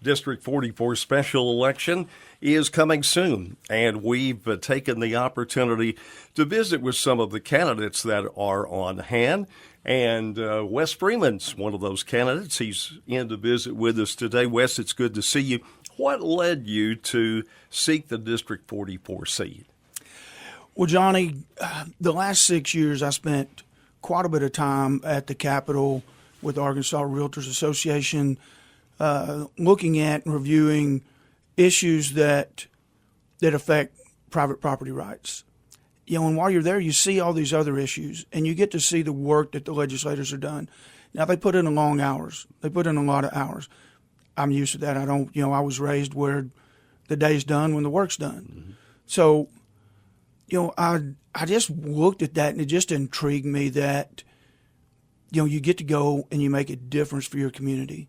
District 44 special election is coming soon, and we've taken the opportunity to visit with some of the candidates that are on hand. And Wes Freeman's one of those candidates. He's in to visit with us today. Wes, it's good to see you. What led you to seek the District 44 seat? Well, Johnny, the last 6 years I spent quite a bit of time at the Capitol with the Arkansas Realtors Association, looking at and reviewing issues that affect private property rights. And while you're there, you see all these other issues, and you get to see the work that the legislators have done. Now, they put in long hours. They put in a lot of hours. I'm used to that. I was raised where the day's done when the work's done. Mm-hmm. So, I just looked at that, and it just intrigued me that, you get to go and you make a difference for your community.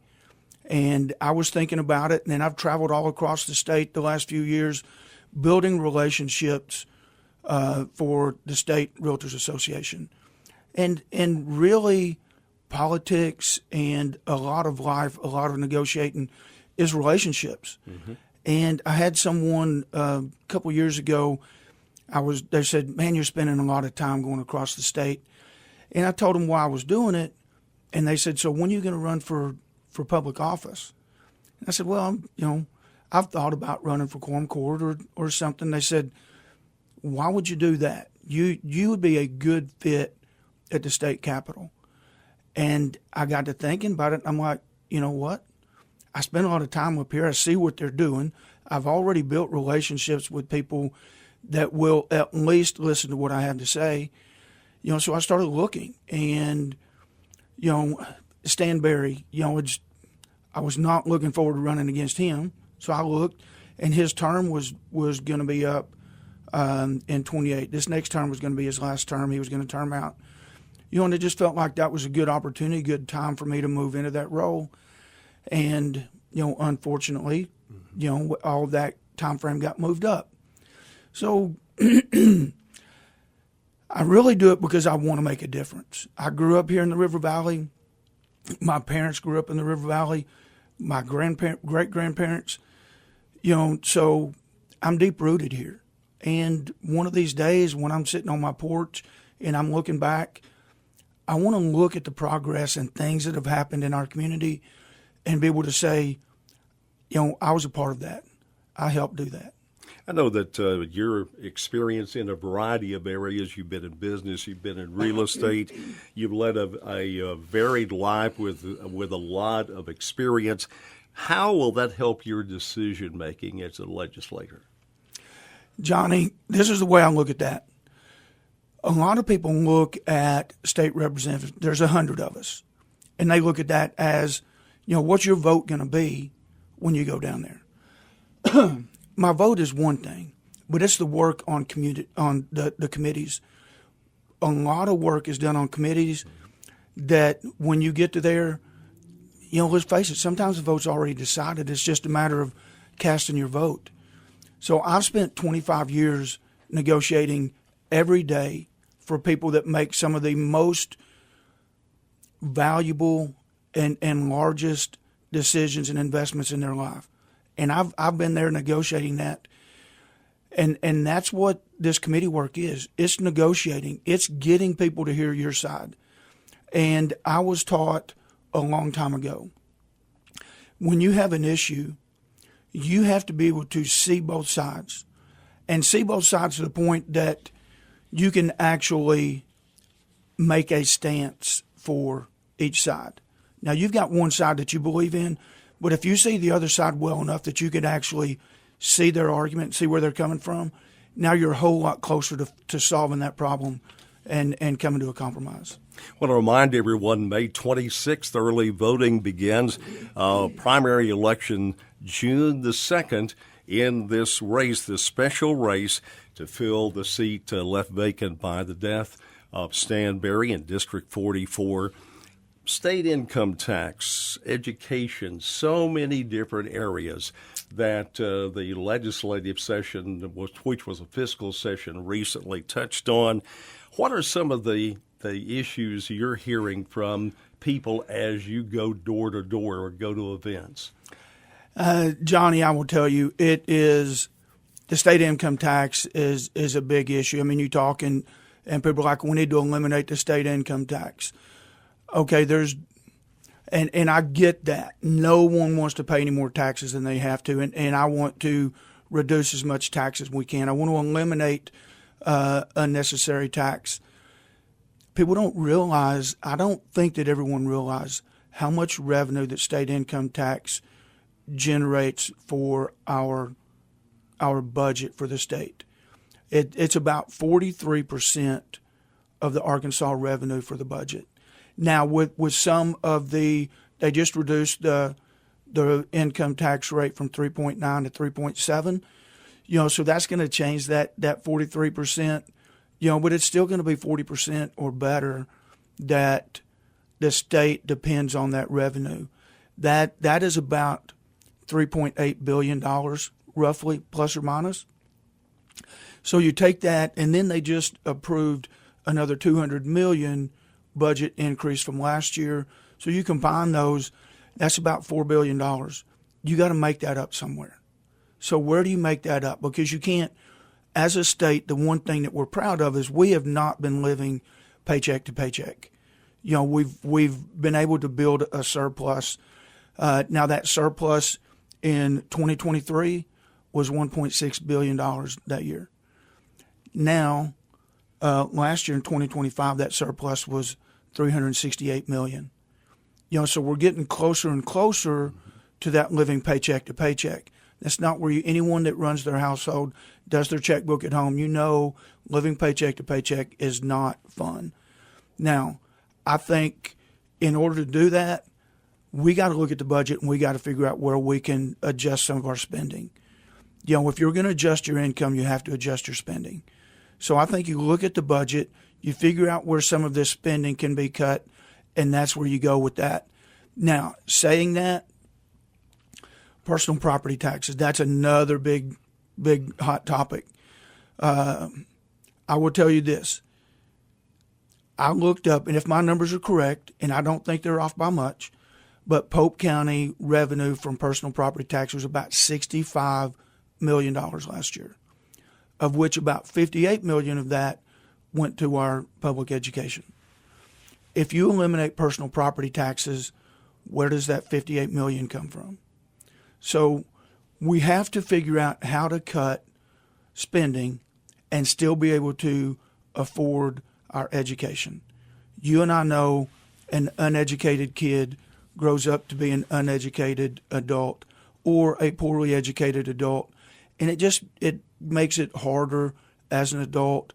And I was thinking about it, and then I've traveled all across the state the last few years building relationships for the State Realtors Association. And really, politics and a lot of life, a lot of negotiating is relationships. Mm-hmm. And I had someone a couple years ago, they said, man, you're spending a lot of time going across the state. And I told them why I was doing it. And they said, so when are you going to run for public office? And I said, well, I've thought about running for Quorum Court or something. They said, why would you do that? You would be a good fit at the state capitol. And I got to thinking about it. I'm like, you know what? I spend a lot of time up here. I see what they're doing. I've already built relationships with people that will at least listen to what I have to say. So I started looking, and, Stan Berry, I was not looking forward to running against him. So I looked, and his term was going to be up in 28. This next term was going to be his last term. He was going to term out. And it just felt like that was a good opportunity, good time for me to move into that role. And, unfortunately, all that time frame got moved up. So I really do it because I want to make a difference. I grew up here in the River Valley. My parents grew up in the River Valley. My great-grandparents, so I'm deep-rooted here. And one of these days when I'm sitting on my porch and I'm looking back, I want to look at the progress and things that have happened in our community and be able to say, I was a part of that. I helped do that. I know that your experience in a variety of areas, you've been in business, you've been in real estate, you've led a varied life with a lot of experience. How will that help your decision-making as a legislator? Johnny, this is the way I look at that. A lot of people look at state representatives, there's 100 of us, and they look at that as, what's your vote going to be when you go down there? My vote is one thing, but it's the work on the committees. A lot of work is done on committees that when you get to there, let's face it, sometimes the vote's already decided. It's just a matter of casting your vote. So I've spent 25 years negotiating every day for people that make some of the most valuable and largest decisions and investments in their life. And I've been there negotiating that. And that's what this committee work is. It's negotiating. It's getting people to hear your side. And I was taught a long time ago, when you have an issue, you have to be able to see both sides. And see both sides to the point that you can actually make a stance for each side. Now, you've got one side that you believe in, but if you see the other side well enough that you could actually see their argument, see where they're coming from, now you're a whole lot closer to solving that problem and coming to a compromise. I want to remind everyone, May 26th, early voting begins. Primary election June the 2nd in this race, this special race to fill the seat left vacant by the death of Stan Berry in District 44. State income tax, education, so many different areas that the legislative session, which was a fiscal session, recently touched on. What are some of the issues you're hearing from people as you go door to door or go to events? Johnny, I will tell you, it is the state income tax is a big issue. I mean, you talk and people are like, we need to eliminate the state income tax. Okay, and I get that. No one wants to pay any more taxes than they have to, and I want to reduce as much tax as we can. I want to eliminate unnecessary tax. People don't realize, I don't think that everyone realizes how much revenue that state income tax generates for our budget for the state. It's about 43% of the Arkansas revenue for the budget. Now, with some of they just reduced the income tax rate from 3.9 to 3.7. So that's going to change that 43%. But it's still going to be 40% or better that the state depends on that revenue. That is about $3.8 billion, roughly, plus or minus. So you take that, and then they just approved another $200 million budget increase from last year. So you combine those, that's about $4 billion. You got to make that up somewhere. So where do you make that up? Because you can't, as a state, the one thing that we're proud of is we have not been living paycheck to paycheck. We've been able to build a surplus. Now that surplus in 2023 was $1.6 billion that year. Now, last year in 2025, that surplus was $368 million. So we're getting closer and closer to that living paycheck to paycheck. That's not where anyone that runs their household, does their checkbook at home, living paycheck to paycheck is not fun. Now, I think in order to do that, we got to look at the budget and we got to figure out where we can adjust some of our spending. If you're going to adjust your income, you have to adjust your spending. So I think you look at the budget, you figure out where some of this spending can be cut, and that's where you go with that. Now, saying that, personal property taxes, that's another big hot topic. I will tell you this. I looked up, and if my numbers are correct, and I don't think they're off by much, but Pope County revenue from personal property tax was about $65 million last year, of which about $58 million of that went to our public education. If you eliminate personal property taxes, where does that $58 million come from? So we have to figure out how to cut spending and still be able to afford our education. You and I know an uneducated kid grows up to be an uneducated adult or a poorly educated adult, and it makes it harder as an adult.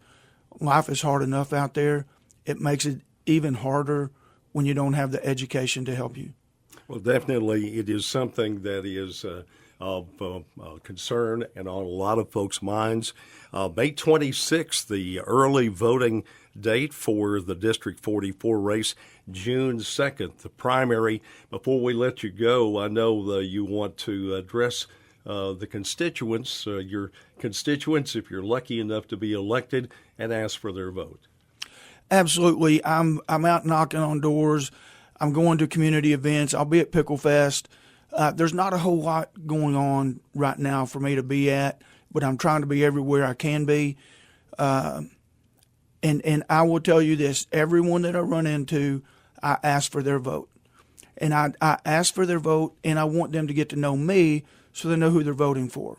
Life is hard enough out there. It makes it even harder when you don't have the education to help you. Well, definitely it is something that is of concern and on a lot of folks' minds. May 26th, the early voting date for the District 44 race, June 2nd, the primary. Before we let you go, I know you want to address the constituents, your constituents, if you're lucky enough to be elected, and ask for their vote. Absolutely. I'm out knocking on doors. I'm going to community events. I'll be at Pickle Fest. There's not a whole lot going on right now for me to be at, but I'm trying to be everywhere I can be. And I will tell you this, everyone that I run into, I ask for their vote. And I ask for their vote, and I want them to get to know me so they know who they're voting for.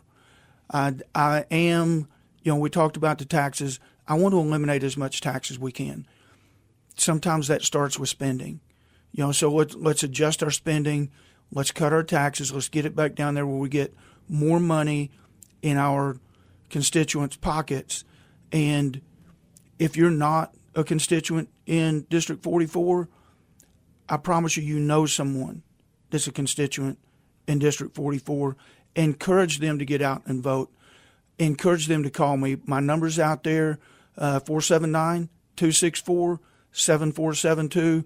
I am, we talked about the taxes. I want to eliminate as much tax as we can. Sometimes that starts with spending. So let's adjust our spending. Let's cut our taxes. Let's get it back down there where we get more money in our constituents' pockets. And if you're not a constituent in District 44, I promise you know someone that's a constituent in District 44. Encourage them to get out and vote. Encourage them to call me. My number's out there, 479-264-7472.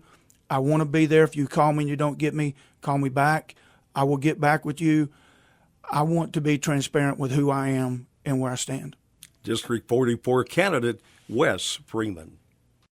I want to be there. If you call me and you don't get me, call me back. I will get back with you. I want to be transparent with who I am and where I stand. District 44 candidate Wes Freeman.